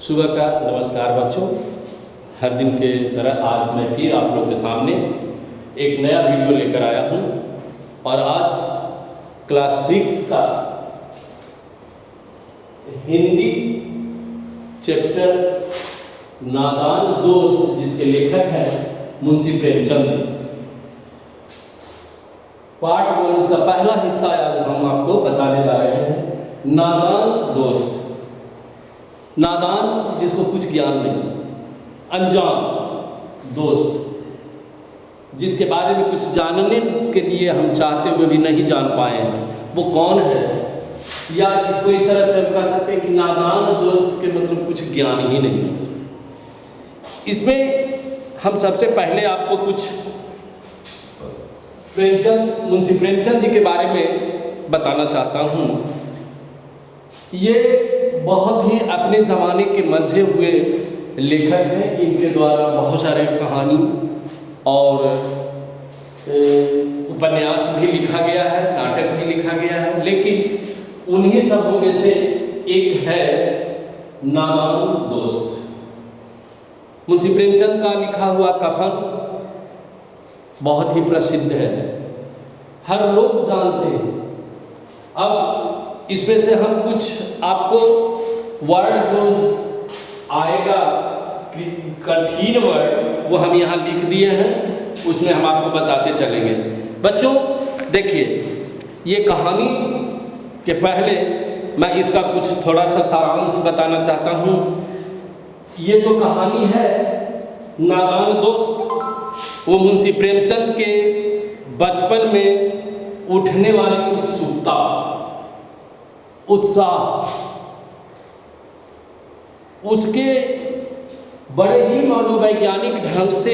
सुबह का नमस्कार बच्चों। हर दिन के तरह आज मैं फिर आप लोगों के सामने एक नया वीडियो लेकर आया हूँ और आज क्लास 6 का हिंदी चैप्टर नादान दोस्त, जिसके लेखक हैं मुंशी प्रेमचंद जी, पार्ट 1 उसका पहला हिस्सा आज हम आपको बताने जा रहे हैं। नादान दोस्त, नादान जिसको कुछ ज्ञान नहीं, अनजान दोस्त जिसके बारे में कुछ जानने के लिए हम चाहते हुए भी नहीं जान पाए हैं, वो कौन है? या इसको इस तरह से हम कह सकते हैं कि नादान दोस्त के मतलब कुछ ज्ञान ही नहीं है। इसमें हम सबसे पहले आपको कुछ मुंशी प्रेमचंद जी के बारे में बताना चाहता हूँ। ये बहुत ही अपने ज़माने के मंझे हुए लेखक हैं। इनके द्वारा बहुत सारे कहानी और उपन्यास भी लिखा गया है, नाटक भी लिखा गया है, लेकिन उन्हीं सबों में से एक है नादान दोस्त। मुंशी प्रेमचंद का लिखा हुआ कफन बहुत ही प्रसिद्ध है, हर लोग जानते हैं। अब इसमें से हम कुछ आपको वर्ड जो आएगा, कठिन वर्ड, वो हम यहाँ लिख दिए हैं, उसमें हम आपको बताते चलेंगे। बच्चों देखिए, ये कहानी के पहले मैं इसका कुछ थोड़ा सा सारांश बताना चाहता हूँ। ये जो कहानी है नादान दोस्त, वो मुंशी प्रेमचंद के बचपन में उठने वाली उत्सुकता, उत्साह, उसके बड़े ही मनोवैज्ञानिक ढंग से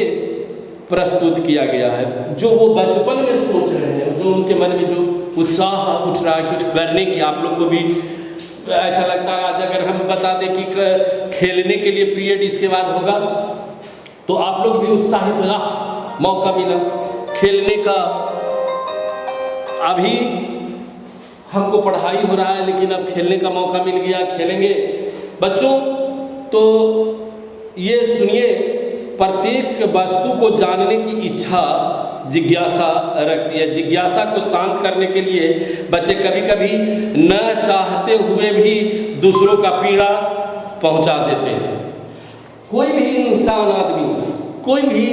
प्रस्तुत किया गया है। जो वो बचपन में सोच रहे हैं, जो उनके मन में जो उत्साह उठ रहा है कुछ करने की, आप लोग को भी ऐसा लगता है आज अगर हम बता दें कि खेलने के लिए पीरियड इसके बाद होगा तो आप लोग भी उत्साहित हो जा, मौका मिला खेलने का। अभी हमको पढ़ाई हो रहा है लेकिन अब खेलने का मौका मिल गया, खेलेंगे। बच्चों तो ये सुनिए, प्रत्येक वस्तु को जानने की इच्छा जिज्ञासा रखती है। जिज्ञासा को शांत करने के लिए बच्चे कभी कभी न चाहते हुए भी दूसरों का पीड़ा पहुंचा देते हैं। कोई भी इंसान, आदमी, कोई भी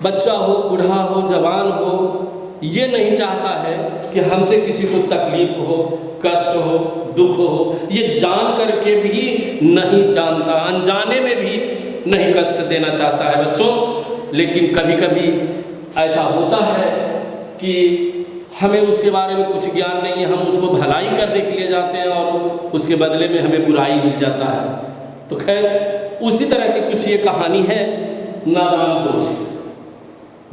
बच्चा हो, बूढ़ा हो, जवान हो, ये नहीं चाहता है कि हमसे किसी को तकलीफ हो, कष्ट हो, दुख हो। ये जान करके भी नहीं जानता, अनजाने में भी नहीं कष्ट देना चाहता है बच्चों। लेकिन कभी कभी ऐसा होता है कि हमें उसके बारे में कुछ ज्ञान नहीं है, हम उसको भलाई करने के लिए जाते हैं और उसके बदले में हमें बुराई मिल जाता है। तो खैर उसी तरह की कुछ ये कहानी है नादान दोस्त।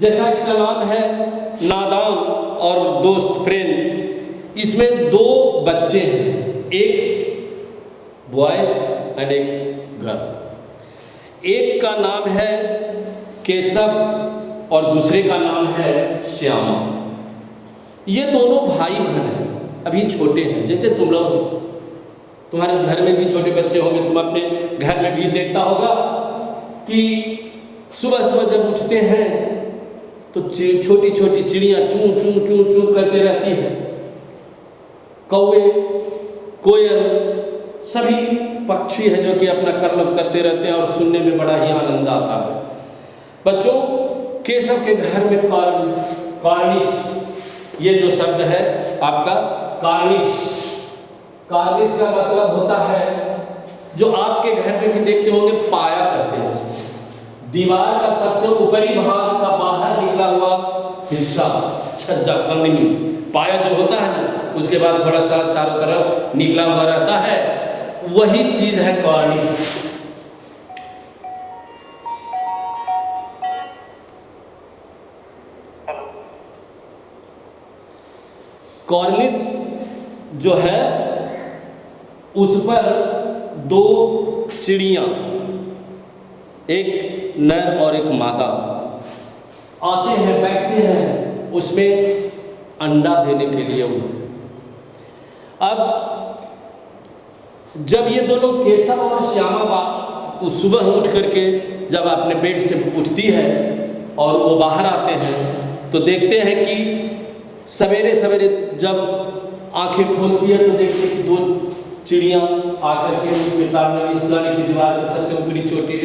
जैसा इसका नाम है नादान और दोस्त, फ्रेंड, इसमें दो बच्चे हैं, एक बॉयज एंड एक गर्ल। एक का नाम है केशव और दूसरे का नाम है श्यामा। ये दोनों भाई बहन हैं, अभी छोटे हैं। जैसे तुम लोग, तुम्हारे घर में भी छोटे बच्चे होंगे, तुम अपने घर में भी देखता होगा कि सुबह सुबह जब उठते हैं तो छोटी छोटी चिड़ियाँ चूं चूं चूं चूं करते रहती हैं। कौवे, कोयल, सभी पक्षी हैं जो कि अपना कर्तव्य करते रहते हैं और सुनने में बड़ा ही आनंद आता है। बच्चों, केशव के घर में कार्निश, ये जो शब्द है आपका कार्निश, कार्निश का मतलब होता है, जो आपके घर में भी देखते होंगे, पाया कहते हैं उसको। दीवार का सबसे ऊपरी भाग का बाहर निकला हुआ हिस्सा, छज्जा, कंगनी, पाया जो होता है ना, उसके बाद थोड़ा सा चारों तरफ निकला हुआ रहता है, वही चीज है कार्निश। कार्निश जो है उस पर दो चिड़ियाँ, एक नर और एक मादा, आते हैं, बैठते हैं उसमें अंडा देने के लिए। अब जब ये दोनों केशव और श्यामा सुबह उठ करके जब अपने बेड से उठती है और वो बाहर आते हैं तो देखते हैं कि सवेरे सवेरे जब आंखें खोलती है तो देखते हैं कि दो चिड़ियाँ आकर के उसके सामने इस्लामी की दीवार के सबसे ऊपरी छोटी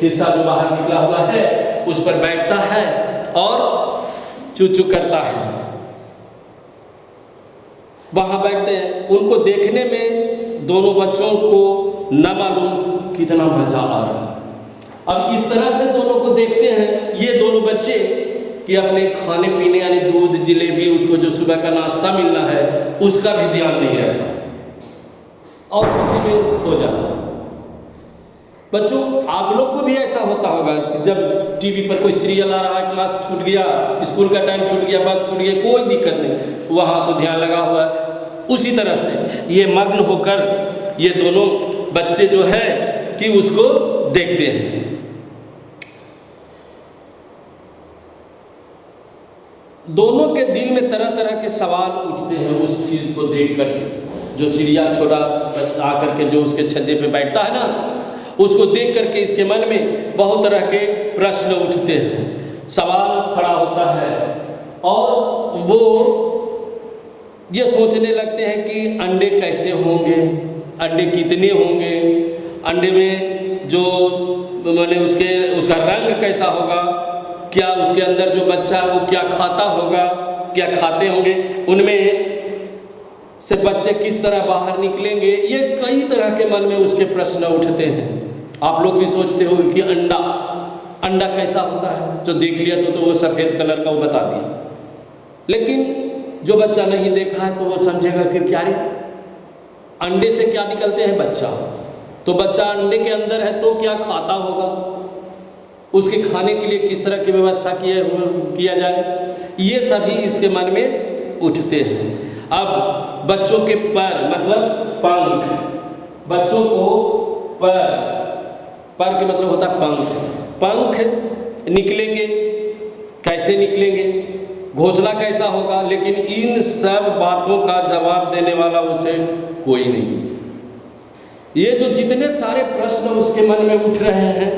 हिस्सा जो बाहर निकला हुआ है उस पर बैठता है और चू चू करता है। वहाँ बैठते हैं, उनको देखने में दोनों बच्चों को न मालूम कितना मजा आ रहा है। अब इस तरह से दोनों को देखते हैं ये दोनों बच्चे कि अपने खाने पीने यानी दूध जलेबी उसको जो सुबह का नाश्ता मिलना है उसका भी ध्यान नहीं रहता और उसी में हो जाता है। बच्चों आप लोग को भी ऐसा होता होगा जब टीवी पर कोई सीरियल आ रहा है, क्लास छूट गया, स्कूल का टाइम छूट गया, बस छूट गया, कोई दिक्कत नहीं, वहाँ तो ध्यान लगा हुआ है। उसी तरह से ये मग्न होकर ये दोनों बच्चे जो है कि उसको देखते हैं। दोनों के दिल में तरह तरह के सवाल उठते हैं उस चीज़ को देख करके। जो चिड़िया छोटा आकर के जो उसके छज्जे पे बैठता है ना, उसको देख करके इसके मन में बहुत तरह के प्रश्न उठते हैं, सवाल खड़ा होता है और वो ये सोचने लगते हैं कि अंडे कैसे होंगे, अंडे कितने होंगे, अंडे में जो मैंने उसका रंग कैसा होगा, क्या उसके अंदर जो बच्चा है वो क्या खाता होगा, क्या खाते होंगे, उनमें से बच्चे किस तरह बाहर निकलेंगे। ये कई तरह के मन में उसके प्रश्न उठते हैं। आप लोग भी सोचते हो कि अंडा कैसा होता है, जो देख लिया तो वो सफ़ेद कलर का वो बता दिया, लेकिन जो बच्चा नहीं देखा है तो वो समझेगा कि क्या रे अंडे से क्या निकलते हैं बच्चा, तो बच्चा अंडे के अंदर है तो क्या खाता होगा, उसके खाने के लिए किस तरह की व्यवस्था किया जाए, ये सभी इसके मन में उठते हैं। अब बच्चों के पर मतलब पंख, बच्चों को पर के मतलब होता है पंख निकलेंगे, कैसे निकलेंगे, घोंसला कैसा होगा, लेकिन इन सब बातों का जवाब देने वाला उसे कोई नहीं। ये जो जितने सारे प्रश्न उसके मन में उठ रहे हैं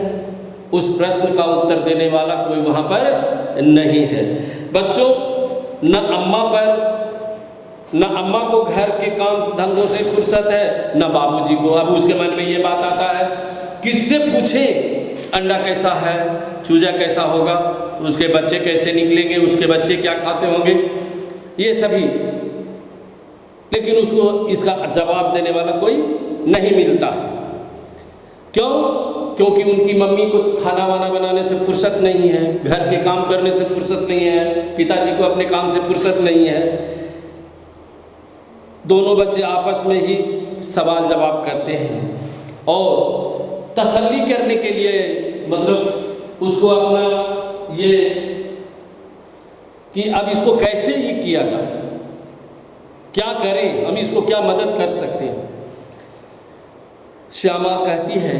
उस प्रश्न का उत्तर देने वाला कोई वहाँ पर नहीं है। बच्चों न अम्मा को घर के काम धंधों से फुर्सत है, न बाबूजी को। अब उसके मन में ये बात आता है किससे पूछे अंडा कैसा है, चूजा कैसा होगा, उसके बच्चे कैसे निकलेंगे, उसके बच्चे क्या खाते होंगे, ये सभी, लेकिन उसको इसका जवाब देने वाला कोई नहीं मिलता। क्यों? क्योंकि उनकी मम्मी को खाना वाना बनाने से फुर्सत नहीं है, घर के काम करने से फुर्सत नहीं है, पिताजी को अपने काम से फुर्सत नहीं है। दोनों बच्चे आपस में ही सवाल जवाब करते हैं और तसल्ली करने के लिए मतलब उसको अपना ये कि अब इसको कैसे ये किया जाए, क्या करें, हम इसको क्या मदद कर सकते हैं। श्यामा कहती है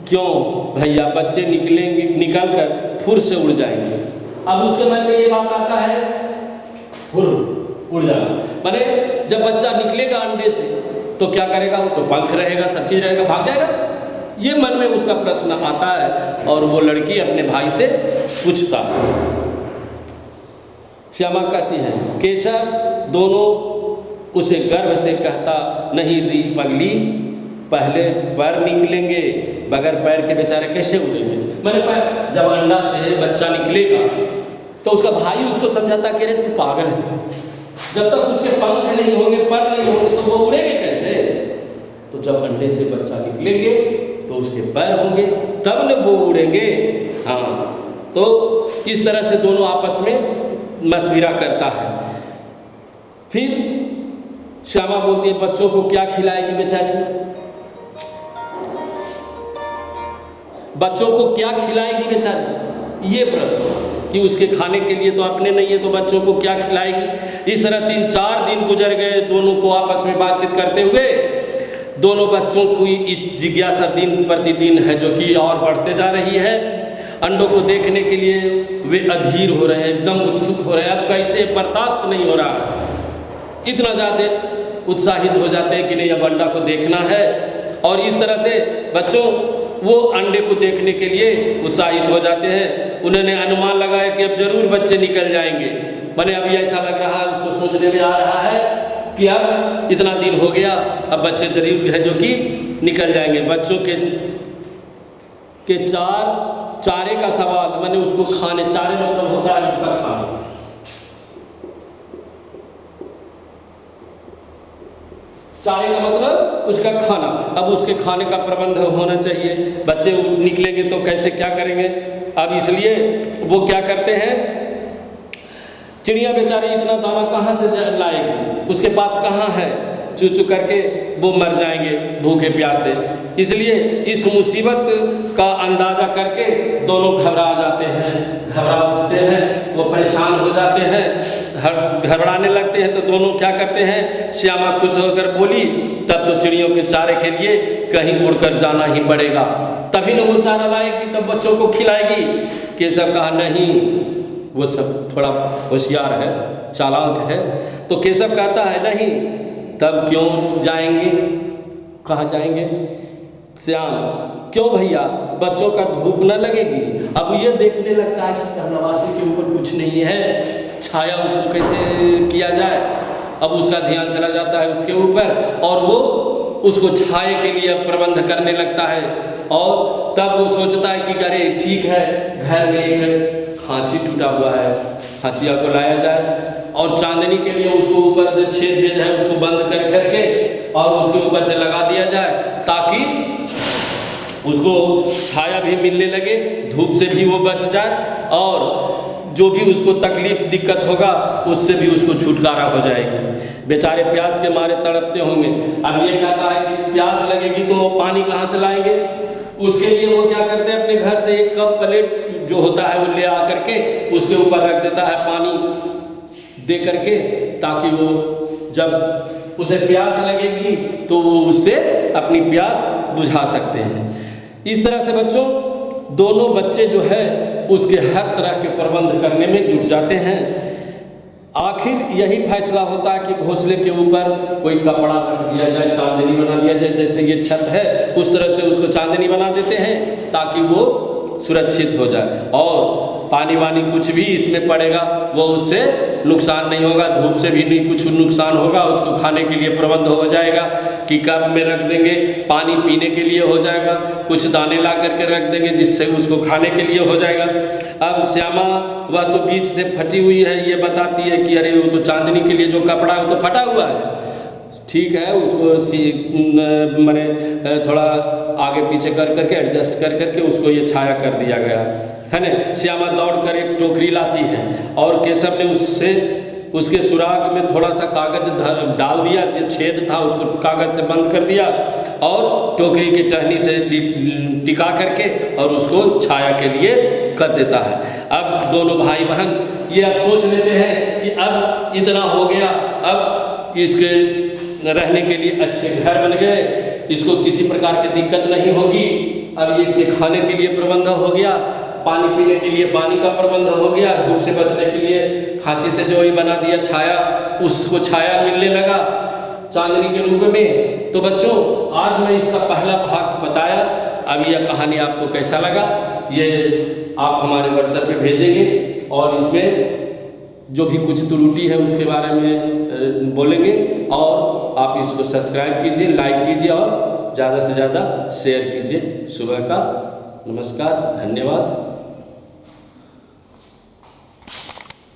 क्यों भैया बच्चे निकल कर फुर से उड़ जाएंगे। अब उसके मन में ये बात आता है फुर उड़ जाना, माने जब बच्चा निकलेगा अंडे से तो क्या करेगा, तो पंख रहेगा, सब चीज रहेगा, भाग जाएगा। ये मन में उसका प्रश्न आता है और वो लड़की अपने भाई से पूछता है। श्यामा कहती है केशव दोनों उसे गर्व से कहता नहीं री पगली, पहले पैर निकलेंगे, बगैर पैर के बेचारे कैसे उड़ेंगे। मैंने पैर जब अंडा से बच्चा निकलेगा तो उसका भाई उसको समझाता कि अरे तू पागल है, जब तक उसके पंख नहीं होंगे, पर नहीं होंगे तो वो उड़ेंगे कैसे। तो जब अंडे से बच्चा निकलेंगे तो उसके पैर होंगे तब न वो उड़ेंगे। हाँ, तो इस तरह से दोनों आपस में मशविरा करता है। फिर श्यामा बोलती है बच्चों को क्या खिलाएगी बेचारी, बच्चों को क्या खिलाएगी बेचारी, ये प्रश्न कि उसके खाने के लिए तो अपने नहीं है तो बच्चों को क्या खिलाएगी। इस तरह 3-4 दिन गुजर गए दोनों को आपस में बातचीत करते हुए। दोनों बच्चों की जिज्ञासा दिन प्रतिदिन है जो कि और बढ़ते जा रही है। अंडों को देखने के लिए वे अधीर हो रहे हैं, एकदम उत्सुक हो रहे हैं। अब कैसे बर्दाश्त नहीं हो रहा है, इतना ज़्यादा उत्साहित हो जाते हैं कि नहीं अब अंडा को देखना है। और इस तरह से बच्चों वो अंडे को देखने के लिए उत्साहित हो जाते हैं। उन्होंने अनुमान लगाया कि अब जरूर बच्चे निकल जाएंगे। मैंने अभी ऐसा लग रहा है, उसको सोचने में आ रहा है कि अब इतना दिन हो गया, अब बच्चे जरूर है जो कि निकल जाएंगे। बच्चों के चारे का सवाल, मैंने उसको खाने, चारे मतलब होता है उसका खाना, चारे का मतलब उसका खाना। अब उसके खाने का प्रबंध होना चाहिए। बच्चे निकलेंगे तो कैसे क्या करेंगे। अब इसलिए वो क्या करते हैं, चिड़िया बेचारी इतना दाना कहाँ से लाएगी, उसके पास कहाँ है, चू चू करके वो मर जाएंगे भूखे प्यासे। इसलिए इस मुसीबत का अंदाजा करके दोनों घबरा जाते हैं, घबरा उठते हैं, वो परेशान हो जाते हैं, घबराने लगते हैं। तो दोनों क्या करते हैं, श्यामा खुश होकर बोली तब तो चिड़ियों के चारे के लिए कहीं उड़कर जाना ही पड़ेगा, तभी न वो चारा लाएगी, तब बच्चों को खिलाएगी। केशव कहा नहीं, वो सब थोड़ा होशियार है, चालाक है। तो केशव कहता है नहीं, तब क्यों जाएंगे, कहाँ जाएंगे। श्याम क्यों भैया, बच्चों का धूप न लगेगी। अब ये देखने लगता है कि नवासी के ऊपर कुछ नहीं है, छाया उसको कैसे किया जाए। अब उसका ध्यान चला जाता है उसके ऊपर और वो उसको छाए के लिए प्रबंध करने लगता है। और तब वो सोचता है कि अरे ठीक है, घर में एक खांची टूटा हुआ है, खांचिया को लाया जाए और चांदनी के लिए उसको ऊपर से छेद भेद है उसको बंद कर करके और उसके ऊपर से लगा दिया जाए, ताकि उसको छाया भी मिलने लगे, धूप से भी वो बच जाए और जो भी उसको तकलीफ दिक्कत होगा उससे भी उसको छुटकारा हो जाएगी। बेचारे प्यास के मारे तड़पते होंगे। अब ये कहता है कि प्यास लगेगी तो पानी कहाँ से लाएंगे। उसके लिए वो क्या करते हैं, अपने घर से एक कप प्लेट जो होता है वो ले आकर के उसके ऊपर रख देता है पानी दे करके, ताकि वो जब उसे प्यास लगेगी तो वो उससे अपनी प्यास बुझा सकते हैं। इस तरह से बच्चों दोनों बच्चे जो है उसके हर तरह के प्रबंध करने में जुट जाते हैं। आखिर यही फैसला होता है कि घोंसले के ऊपर कोई कपड़ा रख दिया जाए, चांदनी बना दिया जाए। जैसे ये छत है उस तरह से उसको चांदनी बना देते हैं ताकि वो सुरक्षित हो जाए और पानी वानी कुछ भी इसमें पड़ेगा वो उससे नुकसान नहीं होगा, धूप से भी नहीं कुछ नुकसान होगा। उसको खाने के लिए प्रबंध हो जाएगा कि कप में रख देंगे, पानी पीने के लिए हो जाएगा, कुछ दाने ला करके रख देंगे जिससे उसको खाने के लिए हो जाएगा। अब श्यामा वह तो बीच से फटी हुई है, ये बताती है कि अरे वो तो चांदनी के लिए जो कपड़ा है वो तो फटा हुआ है, ठीक है, उसको मैंने थोड़ा आगे पीछे कर करके एडजस्ट कर करके उसको ये छाया कर दिया गया है ना। श्यामा दौड़ कर एक टोकरी लाती है और केशव ने उससे उसके सुराग में थोड़ा सा कागज डाल दिया, जो छेद था उसको कागज से बंद कर दिया और टोकरी की टहनी से टिका करके और उसको छाया के लिए कर देता है। अब दोनों भाई बहन ये अब सोच लेते हैं कि अब इतना हो गया, अब इसके रहने के लिए अच्छे घर बन गए, इसको किसी प्रकार की दिक्कत नहीं होगी। अब ये इसके खाने के लिए प्रबंध हो गया, पानी पीने के लिए पानी का प्रबंध हो गया, धूप से बचने के लिए खांची से जो ही बना दिया छाया, उसको छाया मिलने लगा चांदनी के रूप में। तो बच्चों आज मैं इसका पहला भाग बताया। अब यह कहानी आपको कैसा लगा ये आप हमारे व्हाट्सएप पे भेजेंगे और इसमें जो भी कुछ त्रुटि है उसके बारे में बोलेंगे और आप इसको सब्सक्राइब कीजिए, लाइक कीजिए और ज़्यादा से ज़्यादा शेयर कीजिए। सुबह का नमस्कार, धन्यवाद।